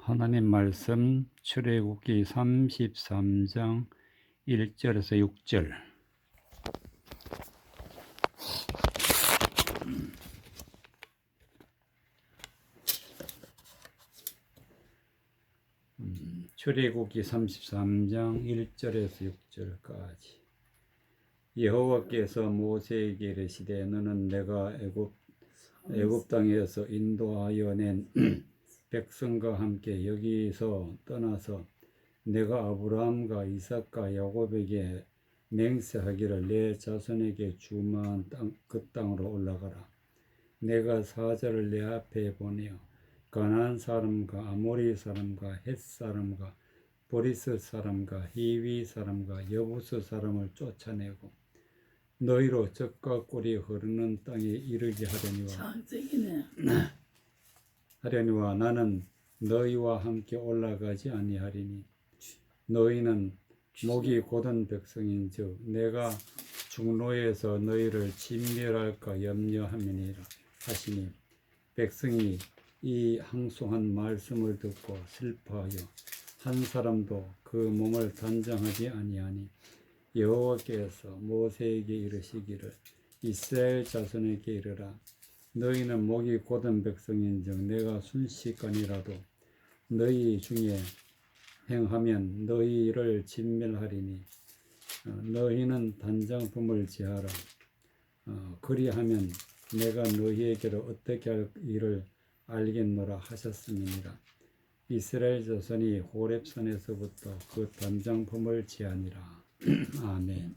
하나님 말씀 출애굽기 33장 1절에서 6절. 출애굽기 33장 1절에서 6절까지. 여호와께서 모세에게 이르시되 너는 내가 애굽 땅에서 인도하여 낸 백성과 함께 여기서 떠나서 내가 아브라함과 이삭과 야곱에게 맹세하기를 내 자손에게 주만 그 땅으로 올라가라. 내가 사자를 내 앞에 보내어 가나안 사람과 아모리 사람과 헷 사람과 보리스 사람과 히위 사람과 여부스 사람을 쫓아내고 너희로 젖과 꿀이 흐르는 땅에 이르게 하려니와 나는 너희와 함께 올라가지 아니하리니 너희는 목이 곧은 백성인즉 내가 중로에서 너희를 진멸할까 염려함이니라 하시니 백성이 이 항송한 말씀을 듣고 슬퍼하여 한 사람도 그 몸을 단장하지 아니하니 여호와께서 모세에게 이르시기를 이스라엘 자손에게 이르라 너희는 목이 곧은 백성인즉 내가 순식간이라도 너희 중에 행하면 너희를 진멸하리니 너희는 단장품을 제하라. 그리하면 내가 너희에게로 어떻게 할 일을 알겠노라 하셨음이니라. 이스라엘 자손이 호렙산에서부터 그 단장품을 제하니라. 아멘.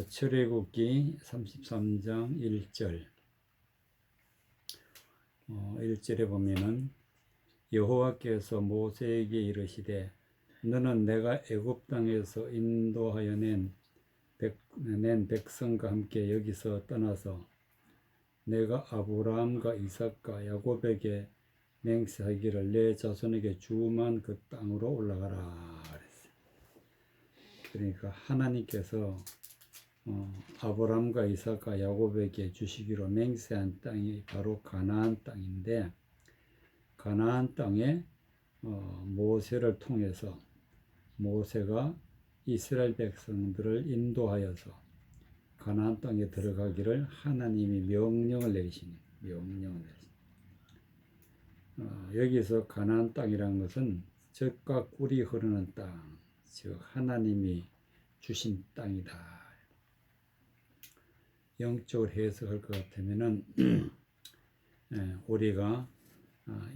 출애굽기 33장 1절 1절에 보면은 여호와께서 모세에게 이르시되 너는 내가 애굽 땅에서 인도하여 낸 백성과 함께 여기서 떠나서 내가 아브라함과 이삭과 야곱에게 맹세하기를 내 자손에게 주만 그 땅으로 올라가라 그랬어요. 그러니까 하나님께서 아브라함과 이삭과 야곱에게 주시기로 맹세한 땅이 바로 가나안 땅인데 가나안 땅에 모세를 통해서 모세가 이스라엘 백성들을 인도하여서 가나안 땅에 들어가기를 하나님이 명령을 내리시는 여기서 가나안 땅이라는 것은 젖과 꿀이 흐르는 땅, 즉 하나님이 주신 땅이다. 영적으로 해석할 것 같으면은 우리가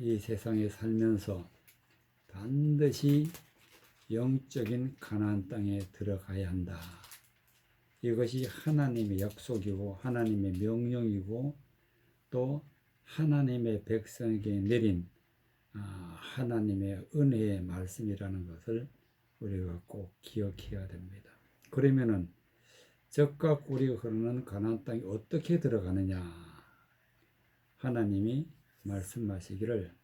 이 세상에 살면서 반드시 영적인 가나안 땅에 들어가야 한다. 이것이 하나님의 약속이고 하나님의 명령이고 또 하나님의 백성에게 내린 하나님의 은혜의 말씀이라는 것을 우리가 꼭 기억해야 됩니다. 그러면은 젖과 꿀이 흐르는 가나안 땅에 어떻게 들어가느냐? 하나님이 말씀하시기를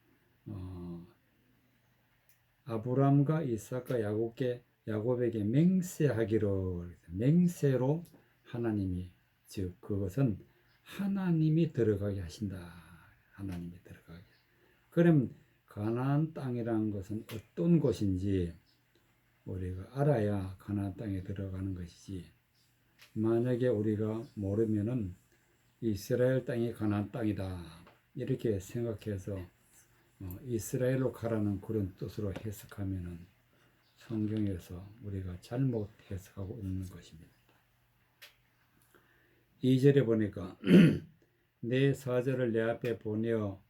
아브라함과 이삭과 야곱에게 맹세하기로 맹세로 하나님이 즉 그것은 하나님이 들어가게 하신다. 하나님이 들어가게. 그럼 가나안 땅이라는 것은 어떤 곳인지 우리가 알아야 가나안 땅에 들어가는 것이지. 만약에 우리가 모르면은 이스라엘 땅이 가나안 땅이다 이렇게 생각해서 이스라엘로 가라는 그런 뜻으로 해석하면은 성경에서 우리가 잘못 해석하고 있는 것입니다. 2절에 보니까 내 사자를 내 앞에 보내어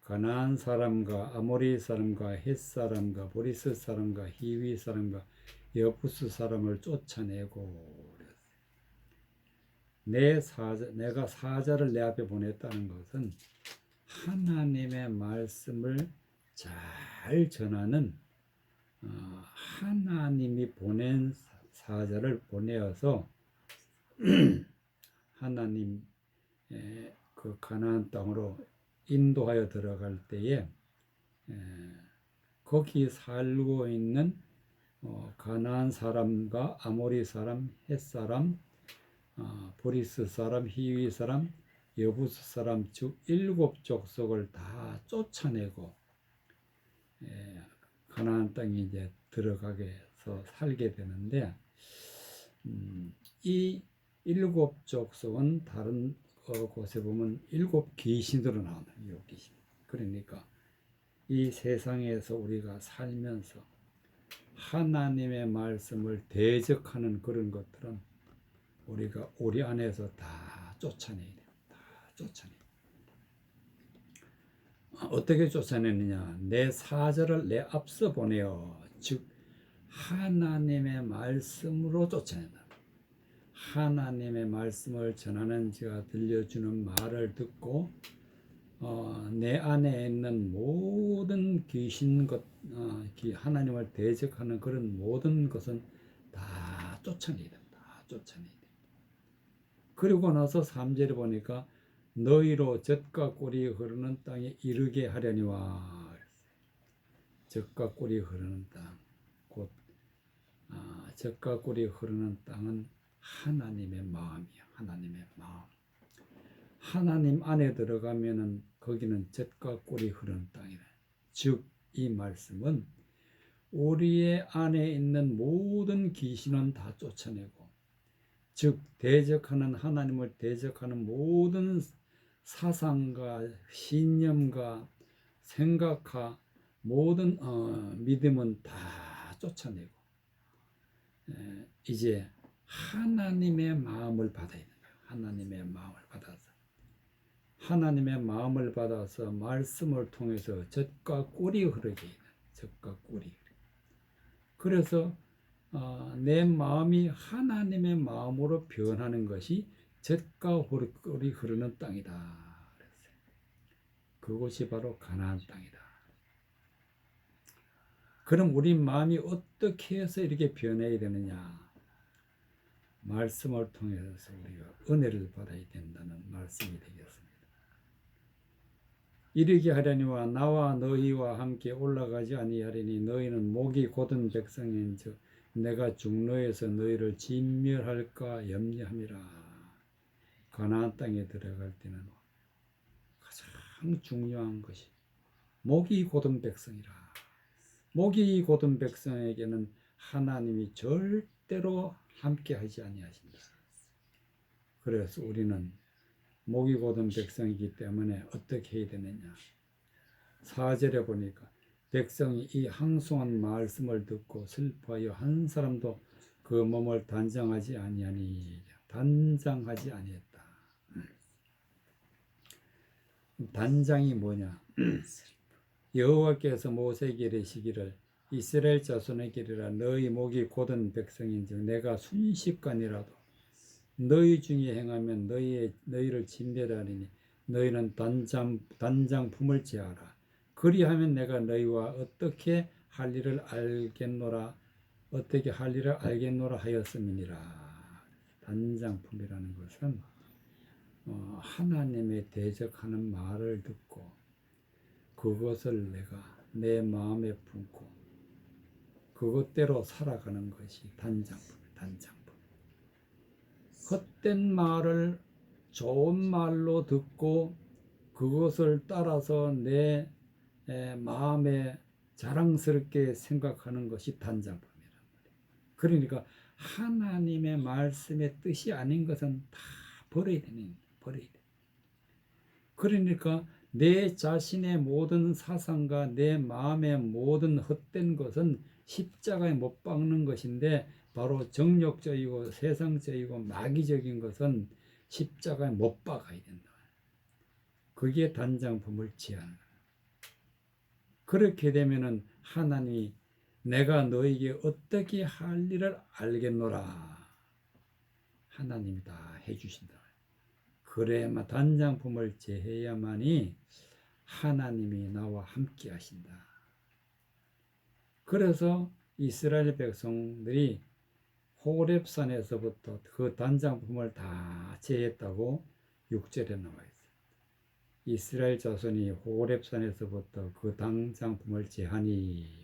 가나안 사람과 아모리 사람과 헷 사람과 보리스 사람과 히위 사람과 여부스 사람을 쫓아내고 내가 사자를 내 앞에 보냈다는 것은 하나님의 말씀을 잘 전하는 하나님이 보낸 사자를 보내어서 하나님 그 가나안 땅으로 인도하여 들어갈 때에 거기 살고 있는 가나안 사람과 아모리 사람, 헷 사람, 보리스 사람, 히위 사람, 여부스 사람 즉 일곱 족속을 다 쫓아내고 가나안 땅에 이제 들어가게 해서 살게 되는데 이 일곱 족속은 다른 곳에 보면 일곱 귀신으로 나오는 이 귀신. 그러니까 이 세상에서 우리가 살면서 하나님의 말씀을 대적하는 그런 것들은 우리가 우리 안에서 다 쫓아내야 돼요. 다 쫓아내야 돼요. 어떻게 쫓아내느냐? 내 사절을 내 앞서 보내어 즉 하나님의 말씀으로 쫓아낸다. 하나님의 말씀을 전하는 자가 들려주는 말을 듣고 내 안에 있는 모든 귀신 것, 하나님을 대적하는 그런 모든 것은 다 쫓아내야 된다. 다 쫓아내야 돼. 그리고 나서 3절에 보니까 너희로 젖과 꿀이 흐르는 땅에 이르게 하려니와. 젖과 꿀이 흐르는 땅, 곧 젖과 꿀이 흐르는 땅은 하나님의 마음이야. 하나님의 마음. 하나님 안에 들어가면은 거기는 젖과 꿀이 흐르는 땅이래. 즉 이 말씀은 우리의 안에 있는 모든 귀신은 다 쫓아내고, 즉 대적하는 하나님을 대적하는 모든 사상과 신념과 생각과 모든 믿음은 다 쫓아내고 이제 하나님의 마음을 받아야 되는 거예요. 하나님의 마음을 받아서 하나님의 마음을 받아서 말씀을 통해서 젖과 꿀이 흐르게 해요. 젖과 꿀이. 그래서 내 마음이 하나님의 마음으로 변하는 것이 젖과 꿀이 흐르는 땅이다. 그랬어요. 그곳이 바로 가나안 땅이다. 그럼 우리 마음이 어떻게 해서 이렇게 변해야 되느냐? 말씀을 통해서 우리가 은혜를 받아야 된다는 말씀이 되겠습니다. 이르게 하려니와 나와 너희와 함께 올라가지 아니하리니 너희는 목이 곧은 백성인즉 내가 중로에서 너희를 진멸할까 염려함이라. 가나안 땅에 들어갈 때는 가장 중요한 것이 목이 곧은 백성이라. 목이 곧은 백성에게는 하나님이 절대로 함께 하지 아니하신다. 그래서 우리는 목이 곧은 백성이기 때문에 어떻게 해야 되느냐? 4절에 보니까 백성이 이 항송한 말씀을 듣고 슬퍼하여 한 사람도 그 몸을 단장하지 아니하니. 단장하지 아니했다. 단장이 뭐냐? 여호와께서 모세에게 이르시기를 이스라엘 자손에게 이르라 너희 목이 곧은 백성인즉 내가 순식간이라도 너희 중에 행하면 너희를 진멸하리니 너희는 단장품을 제하라. 그리하면 내가 너희와 어떻게 할 일을 알겠노라 하였음이니라. 단장품이라는 것은 하나님의 대적하는 말을 듣고 그것을 내가 내 마음에 품고 그것대로 살아가는 것이 단장품이에요. 단장품. 헛된 말을 좋은 말로 듣고 그것을 따라서 내 마음에 자랑스럽게 생각하는 것이 단장품이란 말이에요. 그러니까 하나님의 말씀의 뜻이 아닌 것은 다 버려야 되는 버려야 돼. 그러니까 내 자신의 모든 사상과 내 마음의 모든 헛된 것은 십자가에 못 박는 것인데 바로 정욕적이고 세상적이고 마귀적인 것은 십자가에 못 박아야 된다. 그게 단장품을 취하는 거예요. 그렇게 되면은 하나님이 내가 너에게 어떻게 할 일을 알겠노라. 하나님이 다 해주신다. 그래야만 단장품을 제해야만이 하나님이 나와 함께 하신다. 그래서 이스라엘 백성들이 호렙산에서부터 그 단장품을 다 제했다고 6절에 나와 있어요. 이스라엘 자손이 호렙산에서부터 그 단장품을 제하니.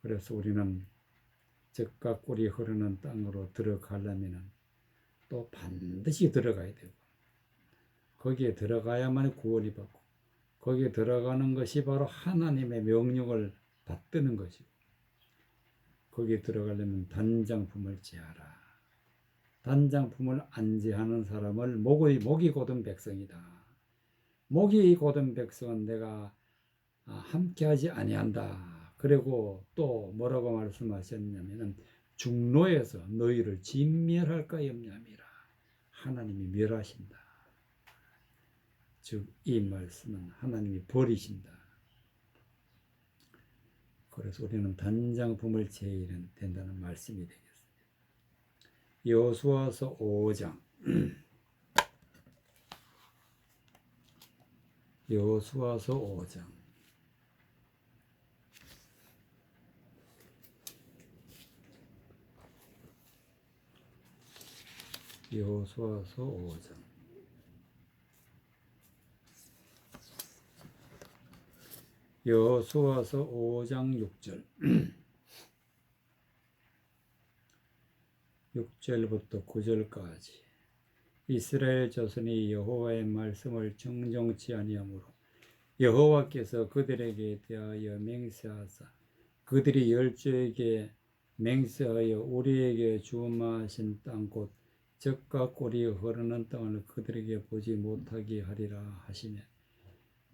그래서 우리는 젖과 꿀이 흐르는 땅으로 들어가려면 또 반드시 들어가야 되고 거기에 들어가야만 구원이 받고 거기에 들어가는 것이 바로 하나님의 명령을 받드는 것이고 거기에 들어가려면 단장품을 제하라. 단장품을 안 제하는 사람을 목이 곧은 백성이다. 목이 곧은 백성은 내가 함께하지 아니한다. 그리고 또 뭐라고 말씀하셨냐면은 중노에서 너희를 진멸할까 염려함이라. 하나님이 멸하신다. 즉 이 말씀은 하나님이 버리신다. 그래서 우리는 단장품을 제해야 된다는 말씀이 되겠습니다. 여호수아서 5장 여호수아서 5장 여호수아서 5장 여호수아서 5장 6절 6절부터 9절까지 이스라엘 자손이 여호와의 말씀을 정정치 아니하므로 여호와께서 그들에게 대하여 맹세하사 그들이 열조에게 맹세하여 우리에게 주마하신 땅 곧 젖과 꿀이 흐르는 땅을 그들에게 보지 못하게 하리라 하시며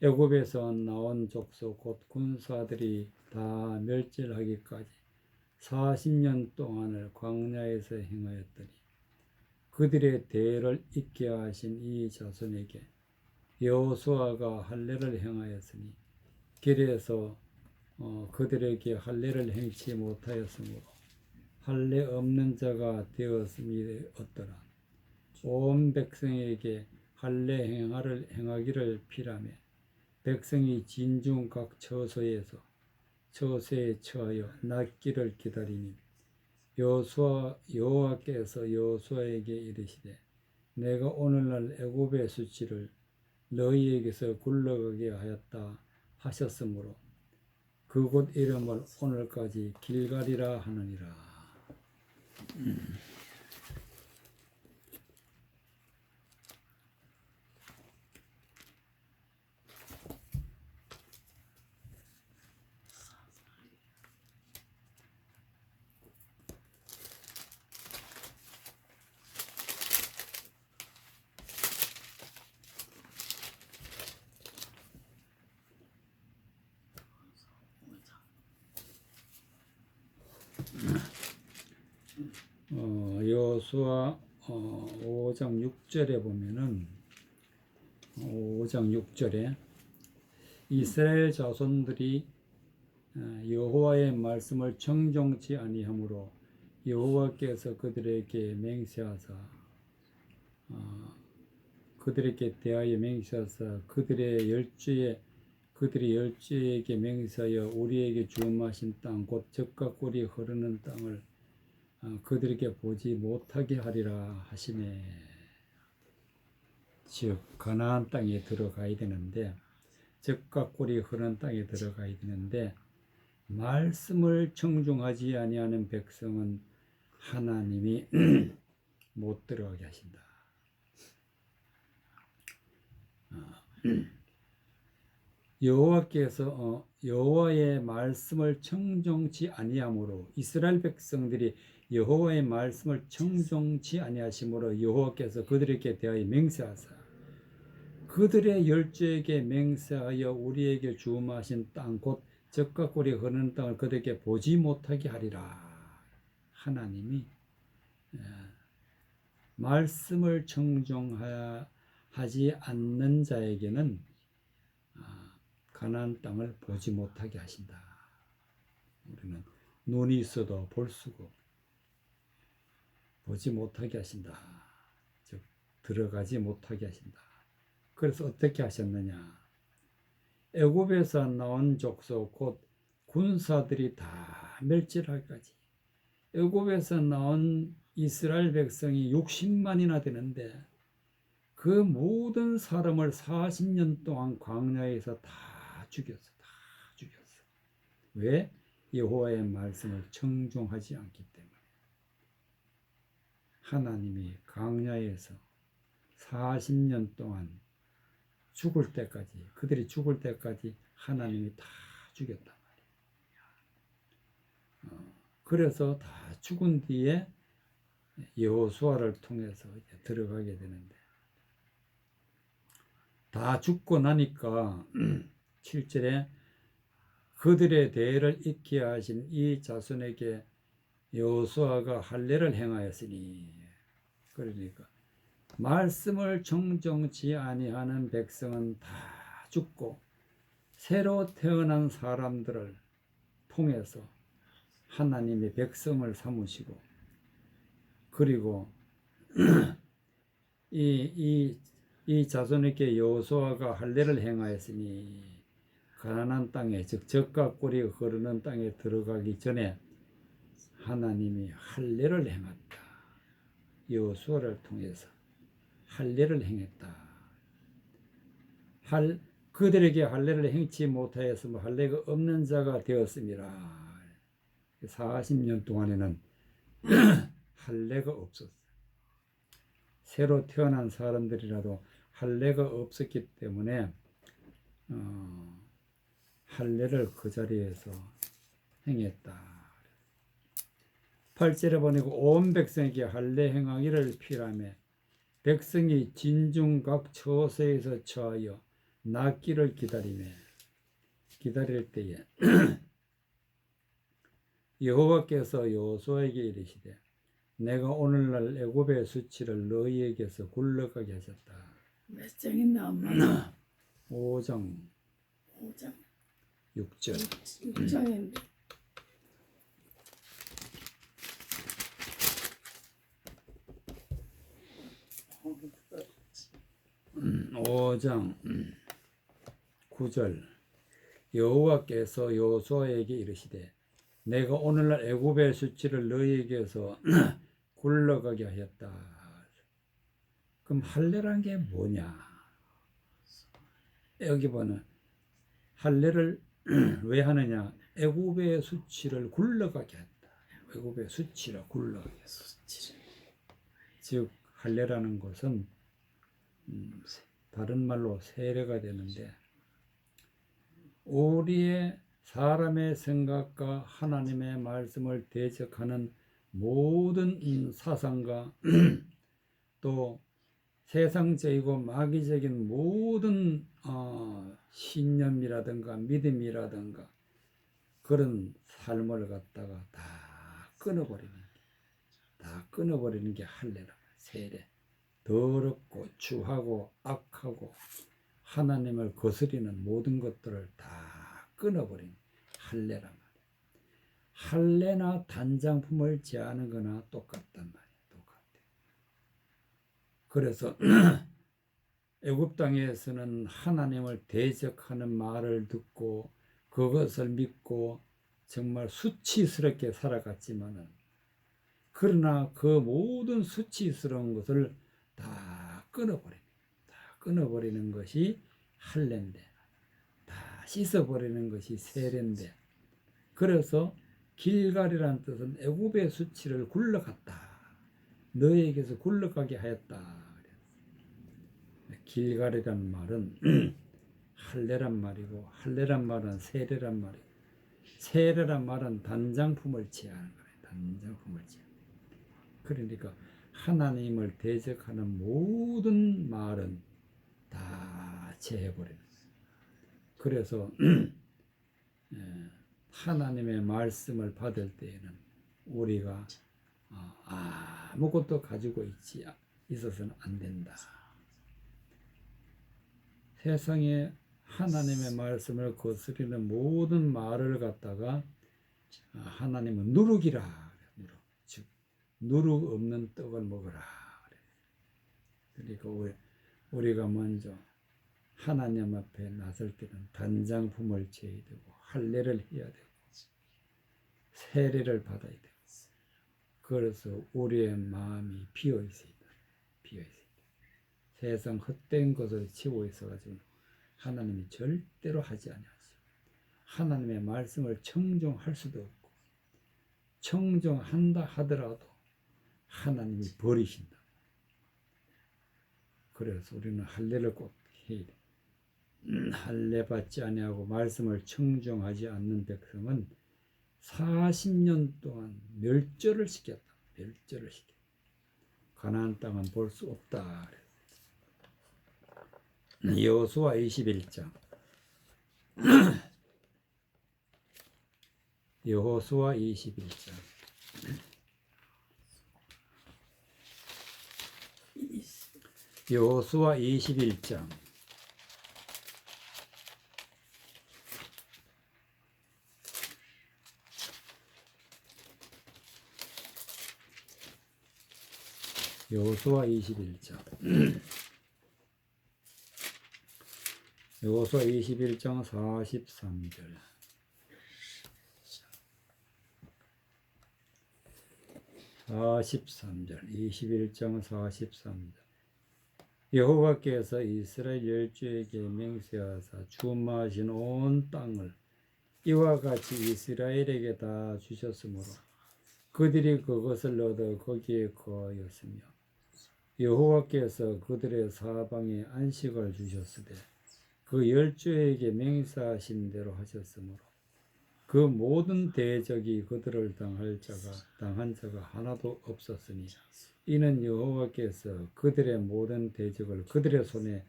애굽에서 나온 족속 곧 군사들이 다 멸절하기까지 40년 동안을 광야에서 행하였더니 그들의 대를 잊게 하신 이 자손에게 여호수아가 할례를 행하였으니 길에서 그들에게 할례를 행치 못하였으므로 할례 없는 자가 되었음이 없더라. 온 백성에게 할례 행하기를 피라며 백성이 진중 각 처소에서 처소에 처하여 낫기를 기다리니 여호와께서 여호수아에게 이르시되 내가 오늘날 애굽의 수치를 너희에게서 굴러가게 하였다 하셨으므로 그곳 이름을 오늘까지 길갈이라 하느니라. 여호수아 5장 6절에 보면은 5장 6절에 이스라엘 자손들이 여호와의 말씀을 청종치 아니하므로 여호와께서 그들에게 맹세하사 그들에게 대하여 맹세하사 그들이 열주에게 맹세하여 우리에게 주마하신 땅 곧 젖과 꿀이 흐르는 땅을 그들에게 보지 못하게 하리라 하시네. 즉 가나안 땅에 들어가야 되는데 젖과 꿀이 흐르는 땅에 들어가야 되는데 말씀을 청중하지 아니하는 백성은 하나님이 못 들어가게 하신다. 여호와께서 여호와의 말씀을 청종치 아니하므로 이스라엘 백성들이 여호와의 말씀을 청종치 아니하심으로 여호와께서 그들에게 대하여 맹세하사 그들의 열조에게 맹세하여 우리에게 주마하신 땅 곧 젖과 꿀이 흐르는 땅을 그들에게 보지 못하게 하리라. 하나님이 말씀을 청종하지 않는 자에게는 가나안 땅을 보지 못하게 하신다. 우리는 눈이 있어도 볼 수가 없고 보지 못하게 하신다. 즉 들어가지 못하게 하신다. 그래서 어떻게 하셨느냐? 애굽에서 나온 족속 곧 군사들이 다 멸절하기까지 애굽에서 나온 이스라엘 백성이 60만이나 되는데 그 모든 사람을 40년 동안 광야에서 다 죽였어. 왜? 여호와의 말씀을 청종하지 않기 때문에. 하나님이 광야에서 40년 동안 죽을 때까지, 그들이 죽을 때까지 하나님이 다 죽였단 말이에요. 그래서 다 죽은 뒤에 여호수아를 통해서 이제 들어가게 되는데, 다 죽고 나니까 7절에 그들의 대를 잇게 하신 이 자손에게 여호수아가 할례를 행하였으니, 그러니까 말씀을 정정치 아니하는 백성은 다 죽고 새로 태어난 사람들을 통해서 하나님의 백성을 삼으시고, 그리고 이 자손에게 여호수아가 할례를 행하였으니 가나안 땅에, 즉 젖과 꿀이 흐르는 땅에 들어가기 전에 하나님이 할례를 행했다. 여호수아를 통해서 할례를 행했다. 그들에게 할례를 행치 못하였으면 할례가 없는 자가 되었습니다. 40년 동안에는 할례가 없었어요. 새로 태어난 사람들이라도 할례가 없었기 때문에 할례를 그 자리에서 행했다. 8절에 보니까 온 백성에게 할례 행하기를 필요하며 백성이 진중 각 처소에서 처하여 낫기를 기다릴 때에 여호와께서 여호수아에게 이르시되 내가 오늘날 애굽의 수치를 너희에게서 굴러가게 하셨다. 몇 장이나 엄마? 5장 5장 6절 6장인데 5장 9절 여호와께서 여호수아에게 이르시되 내가 오늘날 애굽의 수치를 너희에게서 굴러가게 하였다. 그럼 할례란 게 뭐냐? 여기 보는 할례를 왜 하느냐? 애굽의 수치를 굴러가게 한다. 애굽의 수치를 굴러가게 한다. 즉 할례라는 것은 다른 말로 세례가 되는데, 우리의 사람의 생각과 하나님의 말씀을 대적하는 모든 사상과 또 세상적이고 마귀적인 모든 신념이라든가 믿음이라든가 그런 삶을 갖다가 다 끊어버리는 게 할례라. 세례. 더럽고 추하고 악하고 하나님을 거스리는 모든 것들을 다 끊어버린 할례란 말이에요. 할례나 단장품을 제하는 거나 똑같단 말이에요. 똑같아요. 그래서 애굽 땅에서는 하나님을 대적하는 말을 듣고 그것을 믿고 정말 수치스럽게 살아갔지만은, 그러나 그 모든 수치스러운 것을 다 끊어버리는 것이 할례인데, 다 씻어버리는 것이 세례인데, 그래서 길갈이라는 뜻은 애굽의 수치를 굴러갔다. 너희에게서 굴러가게 하였다. 길갈이라는 말은 할례란 말이고, 할례란 말은 세례란 말이고, 세례란 말은 단장품을 취하는 거예요. 단장품을 취하는. 그러니까 하나님을 대적하는 모든 말은 다 제해버리는 거예요. 그래서 하나님의 말씀을 받을 때에는 우리가 아무것도 가지고 있어서는 안 된다. 세상에 하나님의 말씀을 거스리는 모든 말을 갖다가 하나님은 누룩이라. 즉 누룩 없는 떡을 먹어라. 그러니까 우리가 먼저 하나님 앞에 나설 때는 단장품을 취해야 되고, 할례를 해야 되고, 세례를 받아야 되고, 그래서 우리의 마음이 비어 있어야 돼. 세상 헛된 것을 치고 있어가지고 하나님이 절대로 하지 않았어요. 하나님의 말씀을 청종할 수도 없고, 청종한다 하더라도 하나님이 버리신다. 그래서 우리는 할례를 꼭 해야 돼. 할례 받지 아니하고 말씀을 청종하지 않는 백성은 40년 동안 멸절을 시켰다. 멸절을 시켰다. 가나안 땅은 볼 수 없다. 여호수아 21장. 여호수아 21장. 여호수아 21장. 여호수아 21장. 여호수아 21장 43절. 43절. 21장 43절. 여호와께서 이스라엘 열조에게 맹세하사 주마하신 온 땅을 이와 같이 이스라엘에게 다 주셨으므로 그들이 그것을 얻어 거기에 거하였으며 여호와께서 그들의 사방에 안식을 주셨으되 그 열조에게 맹세하신 대로 하셨으므로 그 모든 대적이 그들을 당한 자가 하나도 없었으니 이는 여호와께서 그들의 모든 대적을 그들의 손에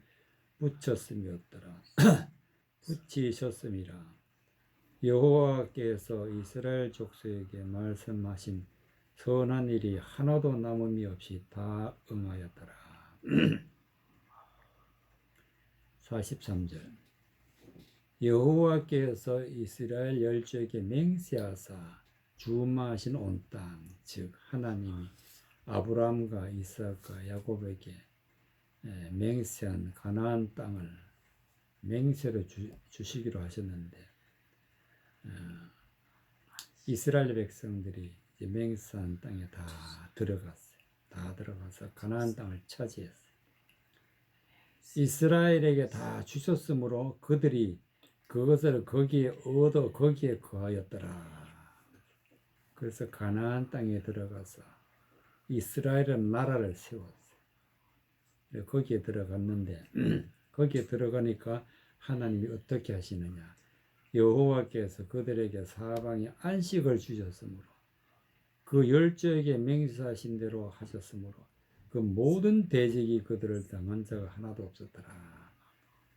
붙였음이었더라. 붙이셨음이라. 여호와께서 이스라엘 족속에게 말씀하신 선한 일이 하나도 남음이 없이 다 응하였더라. 43절. 여호와께서 이스라엘 열조에게 맹세하사 주마하신 온 땅, 즉 하나님이 아브라함과 이삭과 야곱에게 맹세한 가나안 땅을 맹세로 주시기로 하셨는데 이스라엘 백성들이 이제 맹세한 땅에 다 들어갔어요. 다 들어가서 가나안 땅을 차지했어요. 이스라엘에게 다 주셨으므로 그들이 그것을 거기에 얻어 거기에 거하였더라. 그래서 가나안 땅에 들어가서 이스라엘은 나라를 세웠어요. 거기에 들어갔는데 거기에 들어가니까 하나님이 어떻게 하시느냐. 여호와께서 그들에게 사방에 안식을 주셨으므로 그 열조에게 맹세하신 대로 하셨으므로 그 모든 대적이 그들을 당한 자가 하나도 없었더라.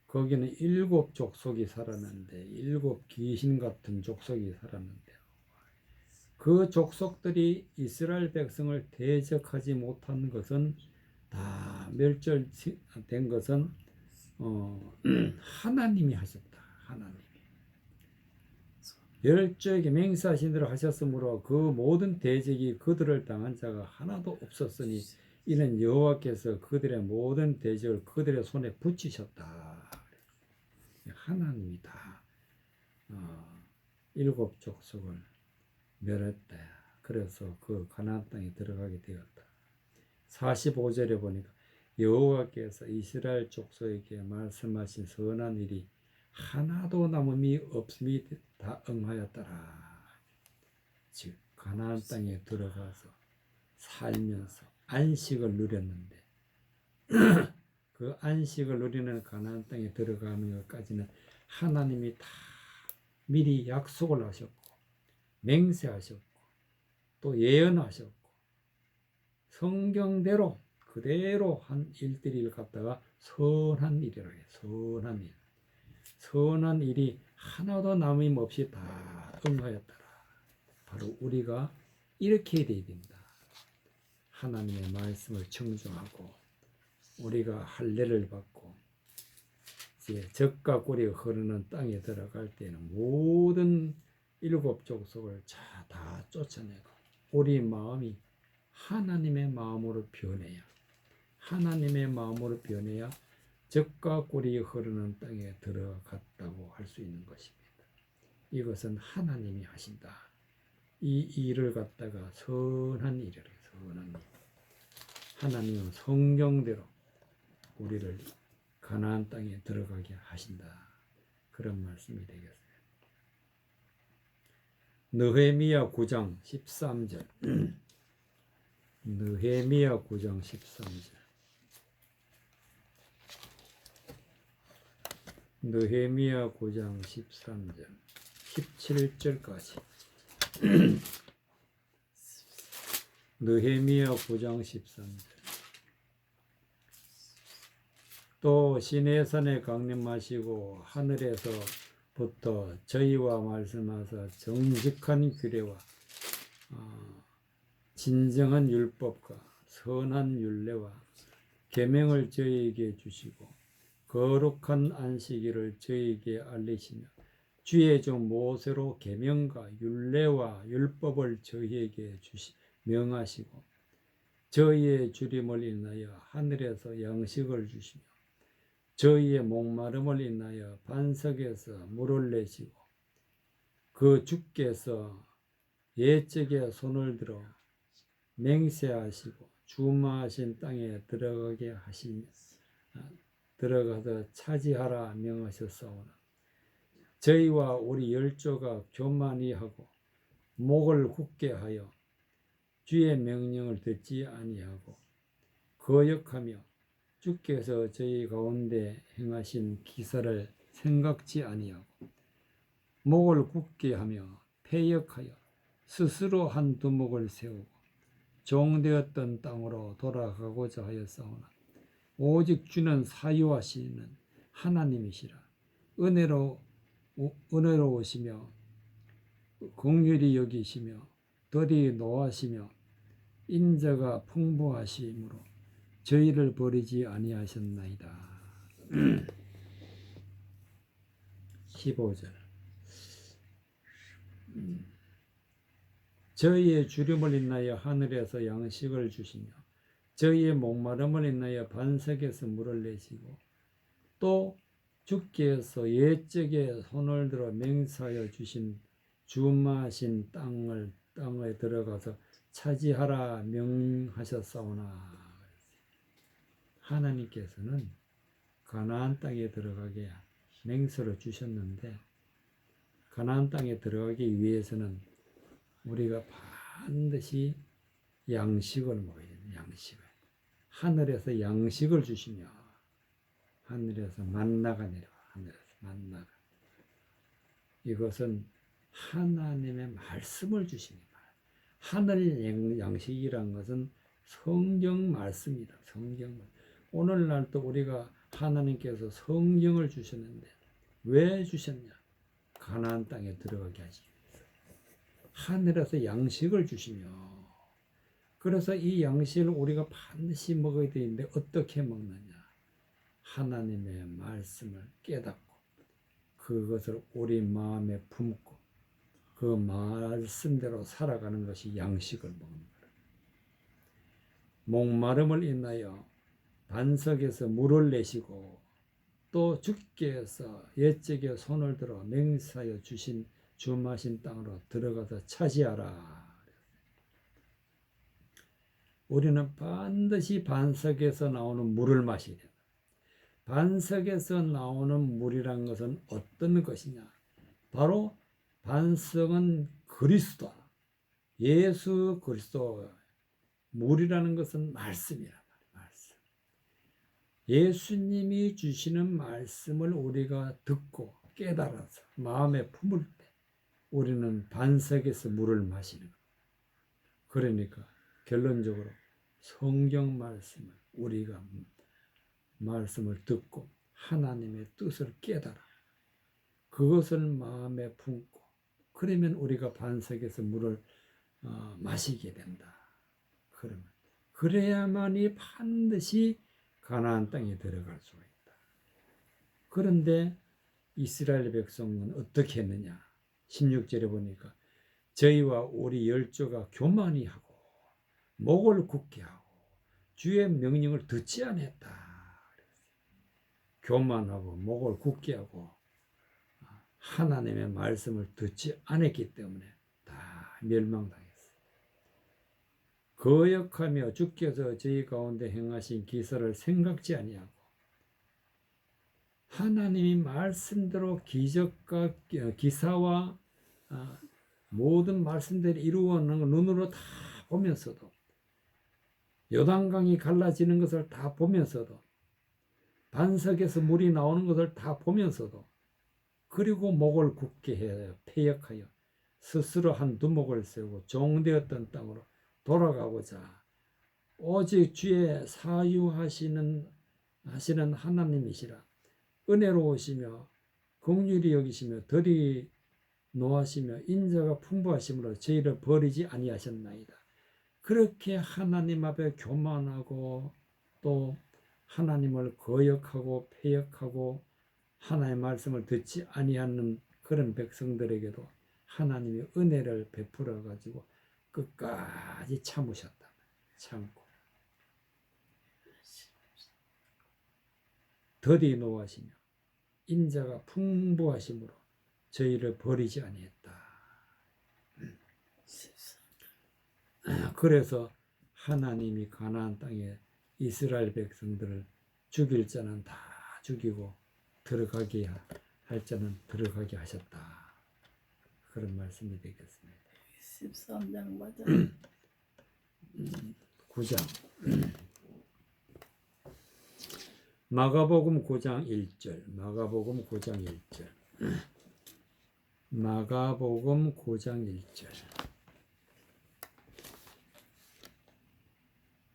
거기는 7 족속이 살았는데 7 귀신 같은 족속이 살았는데 그 족속들이 이스라엘 백성을 대적하지 못한 것은 다 멸절된 것은 하나님이 하셨다. 하나님이 열조에게 맹세하신 대로 하셨으므로 그 모든 대적이 그들을 당한 자가 하나도 없었으니 이는 여호와께서 그들의 모든 대적을 그들의 손에 붙이셨다. 하나님이 다 7 족속을 멸했다. 그래서 그 가나안 땅에 들어가게 되었다. 45절에 보니까 여호와께서 이스라엘 족속에게 말씀하신 선한 일이 하나도 남음이 없음이 다 응하였더라. 즉 가나안 땅에 들어가서 살면서 안식을 누렸는데 그 안식을 누리는 가나안 땅에 들어가는 것까지는 하나님이 다 미리 약속을 하셨고 맹세하셨고 또 예언하셨고 성경대로 그대로 한 일들을 갖다가 선한 일이라고 해요. 선한 일. 선한 일이 하나도 남임없이 다 응하였더라. 바로 우리가 이렇게 돼야 된다. 하나님의 말씀을 청종하고 우리가 할례를 받고 이제 젖과 꿀이 흐르는 땅에 들어갈 때는 모든 7 족속을 다 쫓아내고 우리 마음이 하나님의 마음으로 변해야 하나님의 마음으로 변해야 젖과 꿀이 흐르는 땅에 들어갔다고 할 수 있는 것입니다. 이것은 하나님이 하신다. 이 일을 갖다가 선한 일이라 선한 일. 하나님은 성경대로 우리를 가나안 땅에 들어가게 하신다. 그런 말씀이 되겠어요. 느헤미야 9장 13절. 느헤미야 9장 13절. 느헤미야 9장 13절 17절까지. 느헤미야 9장 13절. 또 시내산에 강림하시고 하늘에서부터 저희와 말씀하사 정직한 규례와 진정한 율법과 선한 율례와 계명을 저희에게 주시고 거룩한 안식일을 저희에게 알리시며 주의 종 모세로 계명과 율례와 율법을 저희에게 명하시고 저희의 주림을 인하여 하늘에서 양식을 주시며 저희의 목마름을 인하여 반석에서 물을 내시고 그 주께서 옛적에 손을 들어 맹세하시고 주마하신 땅에 들어가게 하시며 들어가서 차지하라 명하셨사오나 저희와 우리 열조가 교만히 하고 목을 굳게 하여 주의 명령을 듣지 아니하고 거역하며 주께서 저희 가운데 행하신 기사를 생각지 아니하고 목을 굳게 하며 패역하여 스스로 한 두목을 세우고 종되었던 땅으로 돌아가고자 하였사오나 오직 주는 사유하시는 하나님이시라. 은혜로우시며 긍휼히 여기시며 덜이 노하시며 인자가 풍부하심으로 저희를 버리지 아니하셨나이다. 15절. 저희의 주림을 인하여 하늘에서 양식을 주시며 저희의 목마름을 인하여 반석에서 물을 내시고 또 주께서 옛적에 손을 들어 맹세하여 주신 주마신 땅에 들어가서 차지하라 명하셨사오나. 하나님께서는 가나안 땅에 들어가게 맹세를 주셨는데 가나안 땅에 들어가기 위해서는 우리가 반드시 양식을 먹어야 돼요. 양식을. 하늘에서 양식을 주시며 하늘에서 만나가 내려와. 하늘에서 만나가. 이것은 하나님의 말씀을 주십니다. 하늘 양식이란 것은 성경 말씀이다. 성경 말씀. 오늘날도 우리가 하나님께서 성경을 주셨는데 왜 주셨냐? 가나안 땅에 들어가게 하시기 위해서. 하늘에서 양식을 주시며 그래서 이 양식을 우리가 반드시 먹어야 되는데 어떻게 먹느냐? 하나님의 말씀을 깨닫고 그것을 우리 마음에 품고 그 말씀대로 살아가는 것이 양식을 먹는 거예요. 목마름을 인하여 반석에서 물을 내시고 또 주께서 옛적에 손을 들어 맹세하여 주신 주마신 땅으로 들어가서 차지하라. 우리는 반드시 반석에서 나오는 물을 마셔야 된다. 반석에서 나오는 물이란 것은 어떤 것이냐? 바로 반석은 그리스도, 예수 그리스도. 물이라는 것은 말씀이란 말이에요. 말씀. 예수님이 주시는 말씀을 우리가 듣고 깨달아서 마음에 품을 때 우리는 반석에서 물을 마시는 거예요. 그러니까 결론적으로 성경 말씀을 우리가 말씀을 듣고 하나님의 뜻을 깨달아 그것을 마음에 품고 그러면 우리가 반석에서 물을 마시게 된다. 그러면 그래야만이 반드시 가나안 땅에 들어갈 수가 있다. 그런데 이스라엘 백성은 어떻게 했느냐? 16절에 보니까 저희와 우리 열조가 교만히 하고 목을 굳게 하고 주의 명령을 듣지 않았다. 교만하고 목을 굳게 하고 하나님의 말씀을 듣지 않았기 때문에 다 멸망당했어요. 거역하며 주께서 저희 가운데 행하신 기사를 생각지 아니하고 하나님이 말씀대로 기적과 기사와 모든 말씀대로 이루어놓은 걸 눈으로 다 보면서도 요단강이 갈라지는 것을 다 보면서도, 반석에서 물이 나오는 것을 다 보면서도, 그리고 목을 굳게 해요. 패역하여 스스로 한 두목을 세우고 종되었던 땅으로 돌아가고자 오직 주의 사유하시는 하나님이시라. 은혜로우시며 긍휼히 여기시며 덜이 노하시며 인자가 풍부하심으로 저희를 버리지 아니하셨나이다. 그렇게 하나님 앞에 교만하고 또 하나님을 거역하고 패역하고 하나님의 말씀을 듣지 아니하는 그런 백성들에게도 하나님의 은혜를 베풀어 가지고 끝까지 참으셨다. 참고 더디 노하시며 인자가 풍부하심으로 저희를 버리지 아니했다. 그래서 하나님이 가나안 땅에 이스라엘 백성들을 죽일 자는 다 죽이고 들어가게 할 자는 들어가게 하셨다. 그런 말씀이 되겠습니다. 13장 맞아. 9장 마가복음 9장 1절 마가복음 9장 1절 마가복음 9장 1절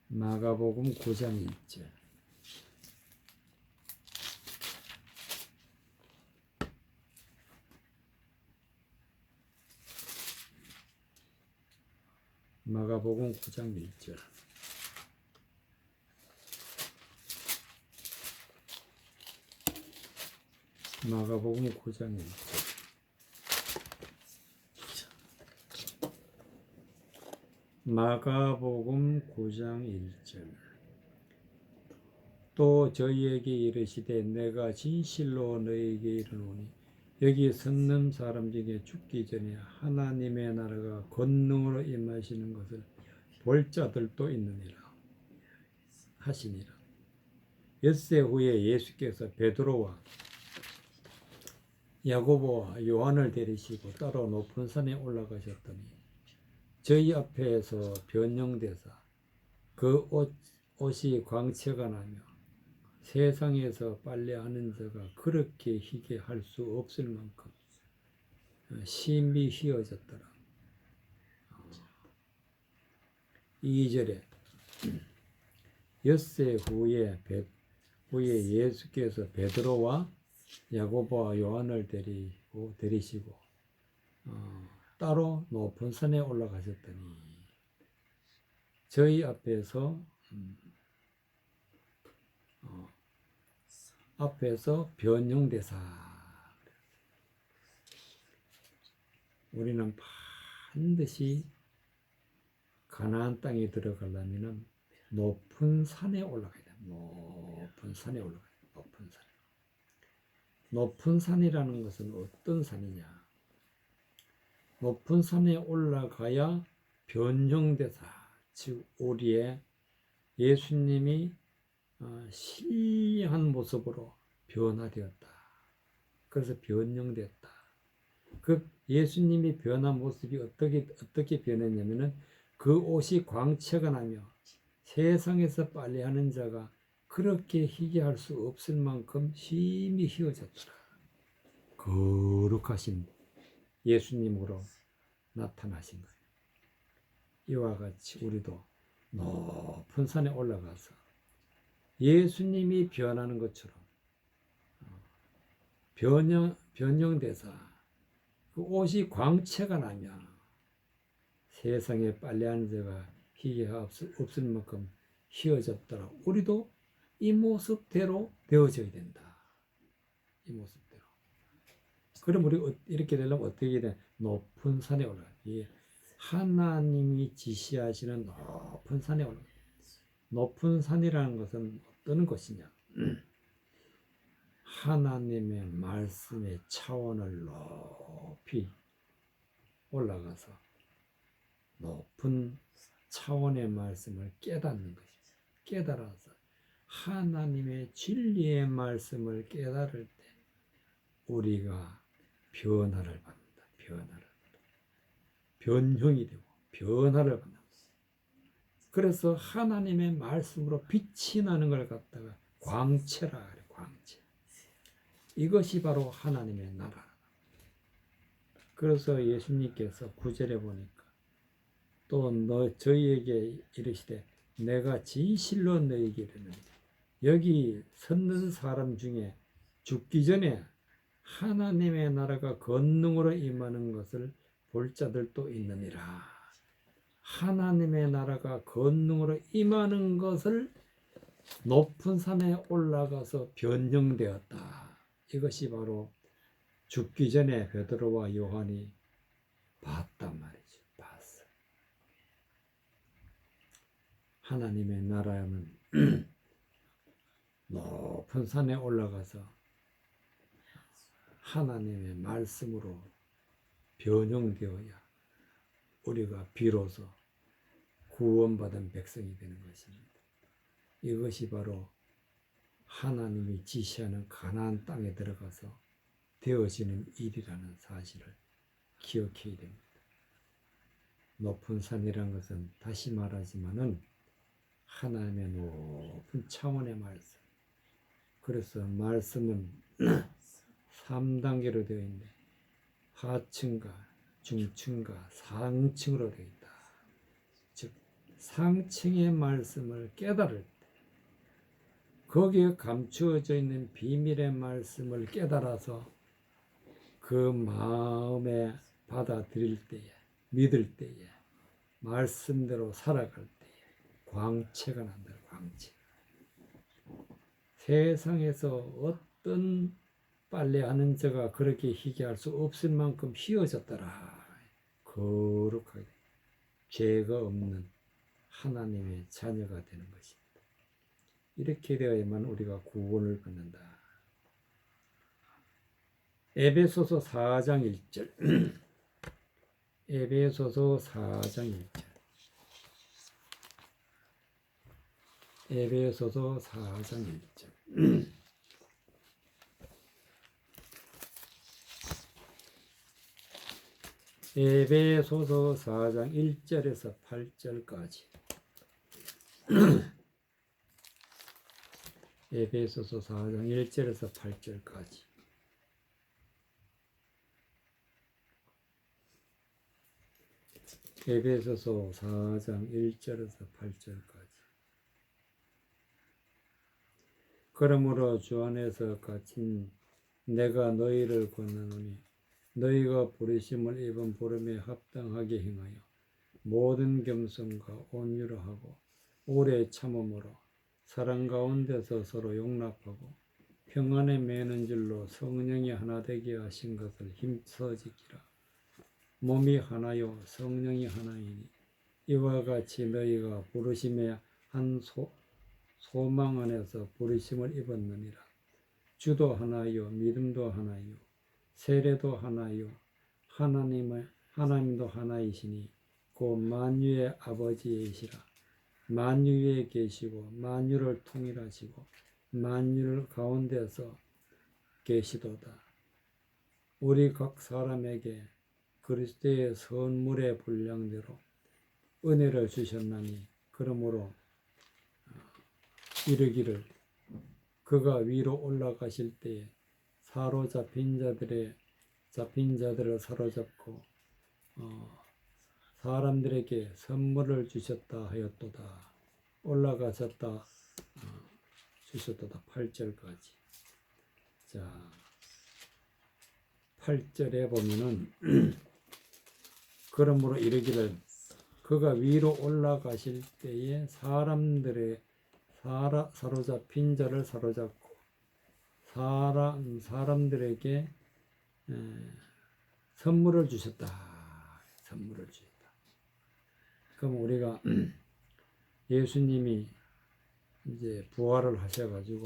마가복음 9장 1절 마가복음 9장 1절 마가복음 9장 1절 마가복음 9장 1절 또 저희에게 이르시되 내가 진실로 너희에게 이르노니 여기 성는 사람 중에 죽기 전에 하나님의 나라가 권능으로 임하시는 것을 볼 자들도 있느니라 하시니라. 엿새 후에 예수께서 베드로와 야고보와 요한을 데리시고 따로 높은 산에 올라가셨더니 저희 앞에서 변형되사 그 옷이 광채가 나며 세상에서 빨래하는 자가 그렇게 희게 할 수 없을 만큼 심히 휘어졌더라. 2절에 엿새 후에 예수께서 베드로와 야고보와 요한을 데리시고 따로 높은 산에 올라가셨더니 저희 앞에서 변형되사 우리는 반드시 가나안 땅에 들어가려면 높은 산에 올라가야 돼. 높은 산에 올라가야 돼. 높은 산. 높은 산이라는 것은 어떤 산이냐? 높은 산에 올라가야 변형되사, 즉 우리의 예수님이 신령한 모습으로 변화되었다. 그래서 변형되었다. 그 예수님이 변한 모습이 어떻게 변했냐면은 그 옷이 광채가 나며 세상에서 빨래하는 자가 그렇게 희게 할 수 없을 만큼 심히 휘어졌더라. 거룩하신 예수님으로 나타나신 거예요. 이와 같이 우리도 높은 산에 올라가서 예수님이 변하는 것처럼 변형돼서 그 옷이 광채가 나며 세상에 빨래하는 자가 희게 없을 만큼 휘어졌더라. 우리도 이 모습대로 되어져야 된다. 이 모습대로. 그럼 우리 이렇게 되려면 어떻게 돼? 높은 산에 올라가. 하나님이 지시하시는 높은 산에 올라가. 높은 산이라는 것은 어떤 것이냐? 하나님의 말씀의 차원을 높이 올라가서 높은 차원의 말씀을 깨닫는 것이죠. 깨달아서 하나님의 진리의 말씀을 깨달을 때 우리가 변화를 받는다. 변형이 되고 변화를 받는다. 그래서 하나님의 말씀으로 빛이 나는 걸 갖다가 광채라 그래. 광채. 이것이 바로 하나님의 나라. 그래서 예수님께서 9절에 보니까 또 저희에게 이르시되 내가 진실로 너희에게 이르노니 여기 섰는 사람 중에 죽기 전에 하나님의 나라가 권능으로 임하는 것을 볼 자들도 있느니라. 하나님의 나라가 권능으로 임하는 것을 높은 산에 올라가서 변형되었다. 이것이 바로 죽기 전에 베드로와 요한이 봤단 말이죠. 봤어. 하나님의 나라는 높은 산에 올라가서 하나님의 말씀으로 변형되어야 우리가 비로소 구원받은 백성이 되는 것입니다. 이것이 바로 하나님이 지시하는 가나안 땅에 들어가서 되어지는 일이라는 사실을 기억해야 됩니다. 높은 산이란 것은 다시 말하지만은 하나님의 높은 차원의 말씀. 그래서 말씀은 3단계로 되어 있는데 하층과 중층과 상층으로 되어 있다. 즉 상층의 말씀을 깨달을 때 거기에 감추어져 있는 비밀의 말씀을 깨달아서 그 마음에 받아들일 때에 믿을 때에 말씀대로 살아갈 때에 광채가 난다. 광채. 세상에서 어떤 빨래하는 자가 그렇게 희귀할 수 없을 만큼 희어졌더라. 거룩하게 죄가 없는 하나님의 자녀가 되는 것입니다. 이렇게 되어야만 우리가 구원을 받는다. 에베소서 4장 1절 에베소서 4장 1절 에베소서 4장 1절 에베소서 4장 1절에서 8절까지 에베소서 4장 1절에서 8절까지 에베소서 4장 1절에서 8절까지 그러므로 주 안에서 갇힌 내가 너희를 권하노니 너희가 부르심을 입은 부름에 합당하게 행하여 모든 겸손과 온유로 하고 오래 참음으로 사랑 가운데서 서로 용납하고 평안에 매는 줄로 성령이 하나 되게 하신 것을 힘써 지키라. 몸이 하나요 성령이 하나이니 이와 같이 너희가 부르심의 한 소망 안에서 부르심을 입었느니라. 주도 하나요 믿음도 하나요 세례도 하나요 하나님도 하나이시니 곧 만유의 아버지이시라. 만유에 계시고 만유를 통일하시고 만유를 가운데서 계시도다. 우리 각 사람에게 그리스도의 선물의 분량대로 은혜를 주셨나니 그러므로 이르기를 그가 위로 올라가실 때에 사로잡힌 자들을 사로잡고 사람들에게 선물을 주셨다 하였도다. 올라가셨다 주셨도다. 8절까지. 자, 8절에 보면은 그러므로 이르기를 그가 위로 올라가실 때에 사람들의 사로잡힌 자를 사로잡고 사람들에게 선물을 주셨다. 선물을 주셨다. 그럼 우리가 예수님이 이제 부활을 하셔가지고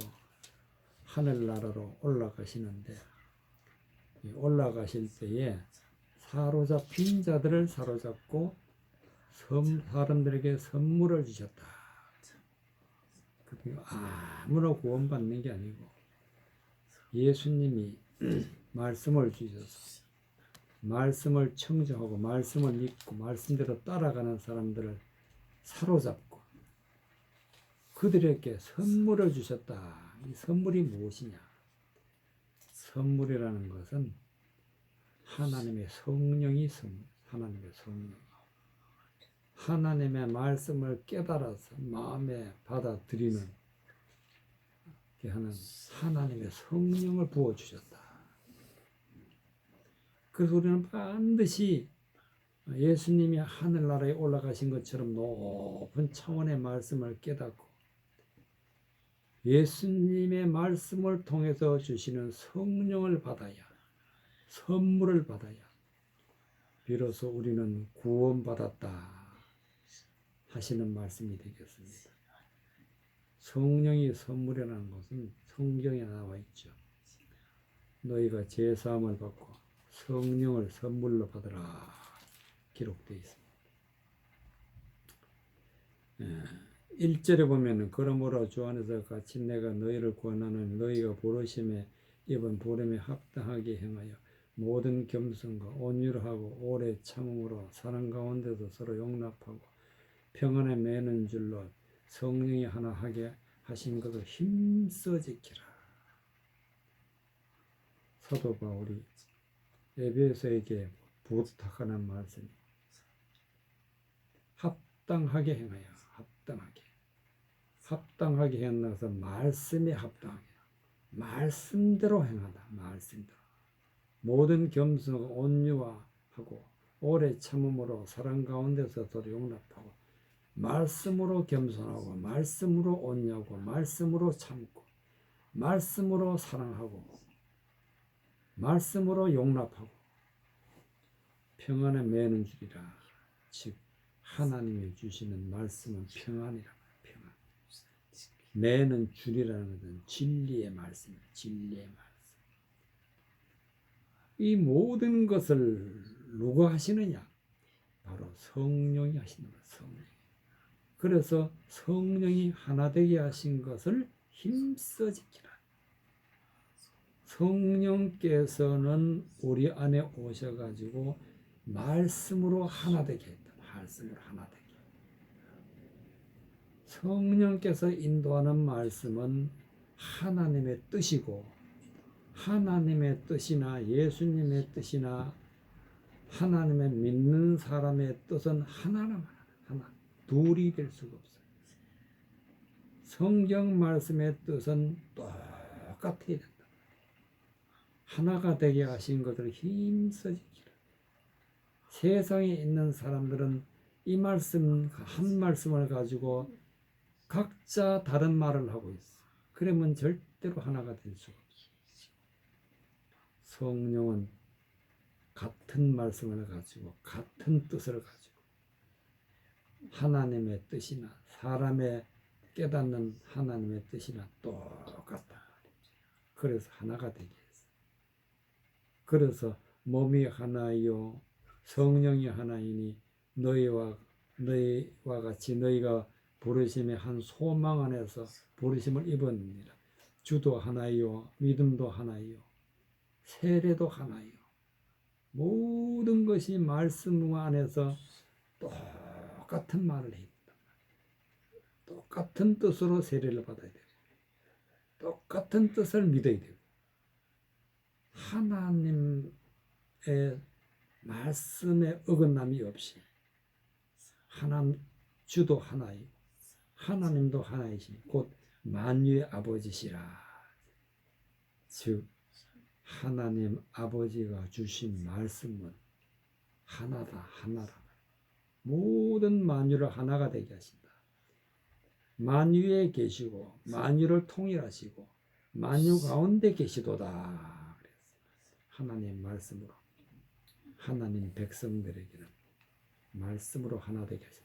하늘나라로 올라가시는데 올라가실 때에 사로잡힌 자들을 사로잡고 사람들에게 선물을 주셨다. 아무나 구원받는 게 아니고 예수님이 말씀을 주셔서 말씀을 청정하고 말씀을 믿고 말씀대로 따라가는 사람들을 사로잡고 그들에게 선물을 주셨다. 이 선물이 무엇이냐? 선물이라는 것은 하나님의 성령이 선물, 하나님의 성령. 하나님의 말씀을 깨달아서 마음에 받아들이는 게 하는 하나님의 성령을 부어주셨다. 그래서 우리는 반드시 예수님이 하늘나라에 올라가신 것처럼 높은 차원의 말씀을 깨닫고 예수님의 말씀을 통해서 주시는 성령을 받아야, 선물을 받아야 비로소 우리는 구원받았다 하시는 말씀이 되겠습니다. 성령이 선물이라는 것은 성경에 나와 있죠. 너희가 제사함을 받고 성령을 선물로 받으라 기록되어 있습니다. 1절에 보면은 그러므로 주 안에서 같이 내가 너희를 구원하는 너희가 부르심에 이번 부름에 합당하게 행하여 모든 겸손과 온유하고 오래 참음으로 사랑 가운데서 서로 용납하고 평안에 매는 줄로 성령이 하나 하게 하신 것을 힘써 지키라. 사도 바울이 에베소에게 부탁하는 말씀이 합당하게 행하여 합당하게 행하서 말씀에 합당하게 말씀대로 행하다. 말씀대로 모든 겸손과 온유하고 오래 참음으로 사랑 가운데서 서로 용납하고 말씀으로 겸손하고 말씀으로 온유하고 말씀으로 참고 말씀으로 사랑하고 말씀으로 용납하고 평안에 매는 줄이라. 즉 하나님이 주시는 말씀은 평안이라. 평안. 매는 줄이라는 것은 진리의 말씀이에요. 진리의 말씀. 이 모든 것을 누가 하시느냐? 바로 성령이 하시는 거예요. 성령. 그래서 성령이 하나 되게 하신 것을 힘써 지키라. 성령께서는 우리 안에 오셔가지고 말씀으로 하나 되게 했다. 말씀으로 하나 되게. 성령께서 인도하는 말씀은 하나님의 뜻이고 하나님의 뜻이나 예수님의 뜻이나 하나님의 믿는 사람의 뜻은 하나라만 하나. 둘이 될 수가 없어요. 성경 말씀의 뜻은 똑같아야 된다. 하나가 되게 하신 것을 힘써 지키라. 세상에 있는 사람들은 이 말씀, 한 말씀을 가지고 각자 다른 말을 하고 있어. 그러면 절대로 하나가 될 수가 없어. 성령은 같은 말씀을 가지고 같은 뜻을 가지고 하나님의 뜻이나 사람의 깨닫는 하나님의 뜻이나 똑같다. 그래서 하나가 되게 했어. 그래서 몸이 하나이요 성령이 하나이니 너희와 같이 너희가 부르심의 한 소망 안에서 부르심을 입었느니라. 주도 하나이요 믿음도 하나이요 세례도 하나이요. 모든 것이 말씀 안에서 똑같은 말을 해야 된다. 똑같은 뜻으로 세례를 받아야 되고 똑같은 뜻을 믿어야 되고 하나님의 말씀에 어긋남이 없이 하나님 주도 하나이고 하나님도 하나이시니 곧 만유의 아버지시라. 즉 하나님 아버지가 주신 말씀은 하나다. 하나라. 모든 만유를 하나가 되게 하신다. 만유에 계시고 만유를 통일하시고 만유 가운데 계시도다. 그랬어요. 하나님 말씀으로 하나님 백성들에게는 말씀으로 하나 되게 하셨다.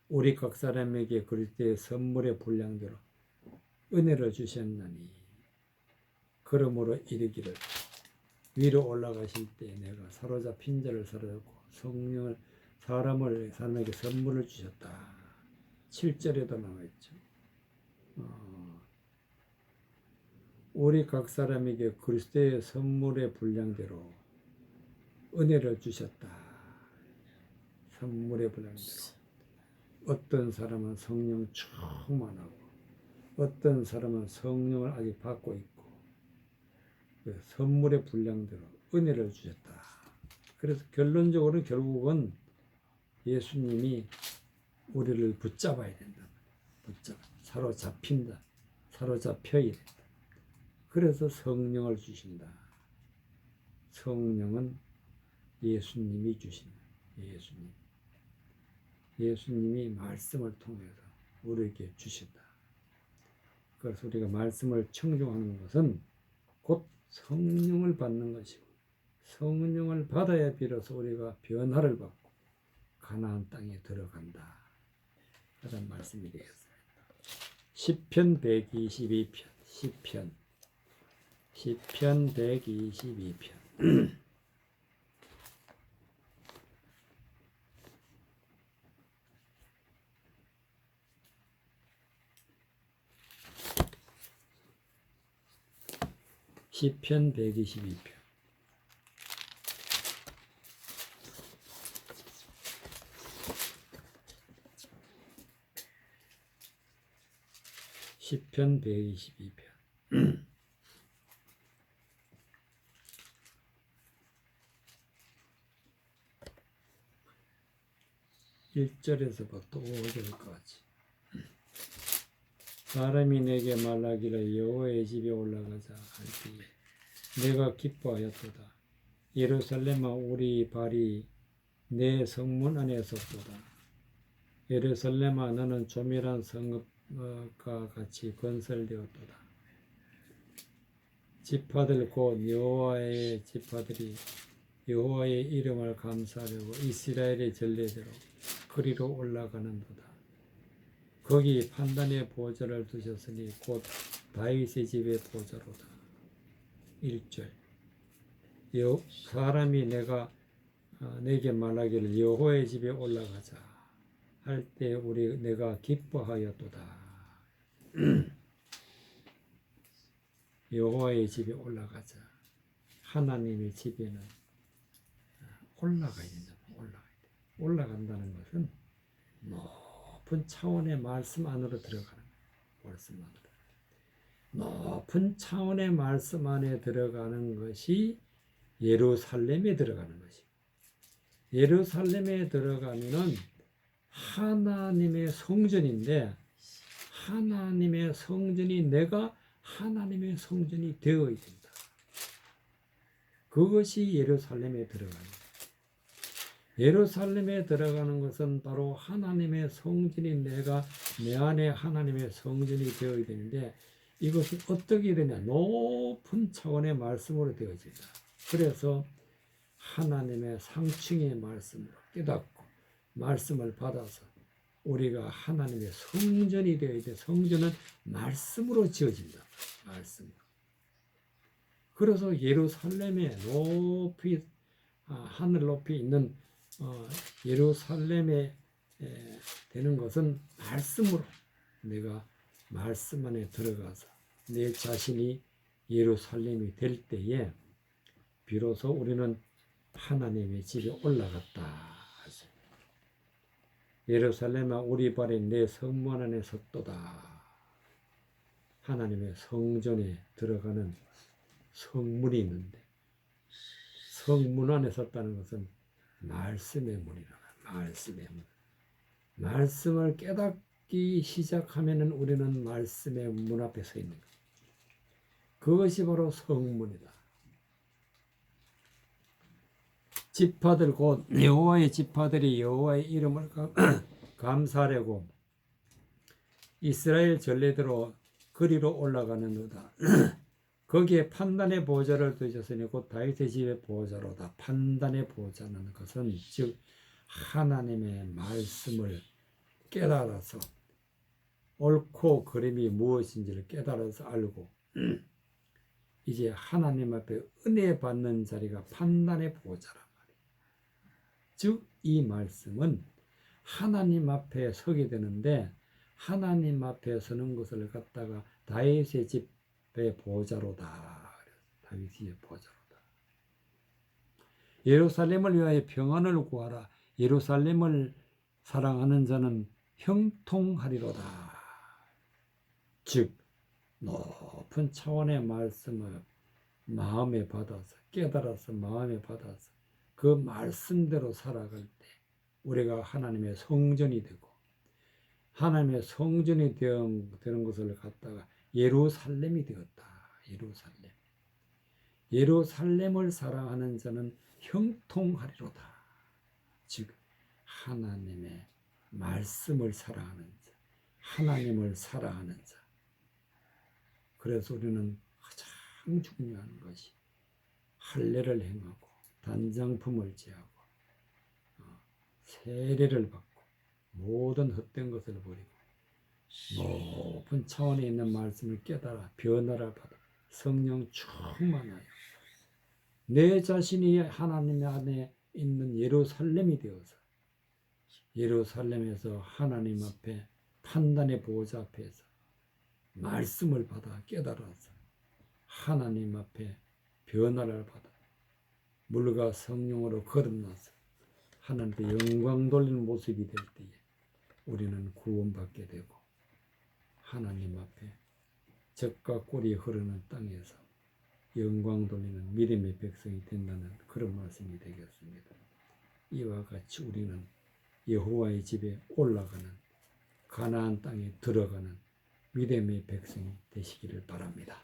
우리 각 사람에게 그리스도의 선물의 분량대로 은혜를 주셨나니 그러므로 이르기를 위로 올라가실 때 내가 사로잡힌 자를 사로잡고 성령을 사람에게 선물을 주셨다. 7절에도 나와 있죠. 우리 각 사람에게 그리스도의 선물의 분량대로 은혜를 주셨다. 선물의 분량대로 어떤 사람은 성령 충만하고 어떤 사람은 성령을 아직 받고 있고 그 선물의 분량대로 은혜를 주셨다. 그래서 결론적으로 결국은 예수님이 우리를 붙잡아야 된다. 사로잡힌다. 사로잡혀야 된다. 그래서 성령을 주신다. 성령은 예수님이 주신다. 예수님이 말씀을 통해서 우리에게 주신다. 그래서 우리가 말씀을 청종하는 것은 곧 성령을 받는 것이고 성령을 받아야 비로소 우리가 변화를 받고 가나안 땅에 들어간다. 그런 말씀이 되겠습니다. 시편 122편 시편 122편 시편 122편 시편 122편 1절에서부터 5절까지 사람이 내게 말하기를 여호와의 집에 올라가자 할 때에 내가 기뻐하였도다. 예루살렘아 우리 발이 내 성문 안에 섰도다. 예루살렘아 너는 조밀한 성읍과 같이 건설되었도다. 지파들 곧 여호와의 지파들이 여호와의 이름을 감사하려고 이스라엘의 전례대로 그리로 올라가는도다. 거기 판단의 보좌를 두셨으니 곧 다윗의 집의 보좌로다. 1절 사람이 내게 말하기를 여호와의 집에 올라가자 할 때 내가 기뻐하였도다. 여호와의 집에 올라가자. 하나님의 집에는 올라가야 된다. 올라간다는 것은 높은 차원의 말씀 안으로 들어가는 거예요. 높은 차원의 말씀 안에 들어가는 것이 예루살렘에 들어가는 것이고 예루살렘에 들어가면은 하나님의 성전인데 하나님의 성전이 내가 하나님의 성전이 되어야 된다. 그것이 예루살렘에 들어가는 거예요. 예루살렘에 들어가는 것은 바로 하나님의 성전이 내가 내 안에 하나님의 성전이 되어야 되는데 이것이 어떻게 되냐? 높은 차원의 말씀으로 되어진다. 그래서 하나님의 상층의 말씀으로 깨닫고 말씀을 받아서 우리가 하나님의 성전이 되어야 돼. 성전은 말씀으로 지어진다. 말씀으로. 그래서 예루살렘에 높이 하늘 높이 있는 예루살렘에 되는 것은 말씀으로 내가 말씀 안에 들어가서 내 자신이 예루살렘이 될 때에 비로소 우리는 하나님의 집에 올라갔다. 예루살렘아 우리 발이 내 성문 안에 섰도다. 하나님의 성전에 들어가는 성문이 있는데 성문 안에 섰다는 것은 말씀의 문이라. 말씀의 문. 말씀을 깨닫기 시작하면은 우리는 말씀의 문 앞에 서 있는 거예요. 그것이 바로 성문이다. 지파들 곧 여호와의 지파들이 여호와의 이름을 감사하려고 이스라엘 전례대로 거리로 올라가는도다. 거기에 판단의 보좌를 두셨으니 곧 다윗의 집의 보좌로다. 판단의 보좌는 것은 즉 하나님의 말씀을 깨달아서 옳고 그름이 무엇인지를 깨달아서 알고 이제 하나님 앞에 은혜 받는 자리가 판단의 보좌란 말이에요. 즉 이 말씀은 하나님 앞에 서게 되는데 하나님 앞에 서는 것을 갖다가 다윗의 집의 보좌로다. 다윗의 집의 보좌로다. 예루살렘을 위하여 평안을 구하라. 예루살렘을 사랑하는 자는 형통하리로다. 즉 높은 차원의 말씀을 마음에 받아서 깨달아서 마음에 받아서 그 말씀대로 살아갈 때 우리가 하나님의 성전이 되고 하나님의 성전이 되는 것을 갖다가 예루살렘이 되었다. 예루살렘. 예루살렘을 사랑하는 자는 형통하리로다. 즉 하나님의 말씀을 사랑하는 자, 하나님을 사랑하는 자. 그래서 우리는 가장 중요한 것이 할례를 행하고 단장품을 제하고 세례를 받고 모든 헛된 것을 버리고 높은 차원에 있는 말씀을 깨달아 변화를 받아 성령 충만하여 내 자신이 하나님 안에 있는 예루살렘이 되어서 예루살렘에서 하나님 앞에 판단의 보호자 앞에서 말씀을 받아 깨달아서 하나님 앞에 변화를 받아 물과 성령으로 거듭나서 하나님께 영광 돌리는 모습이 될 때에 우리는 구원받게 되고 하나님 앞에 젖과 꿀이 흐르는 땅에서 영광 돌리는 믿음의 백성이 된다는 그런 말씀이 되겠습니다. 이와 같이 우리는 여호와의 집에 올라가는 가나안 땅에 들어가는 믿음의 백성이 되시기를 바랍니다.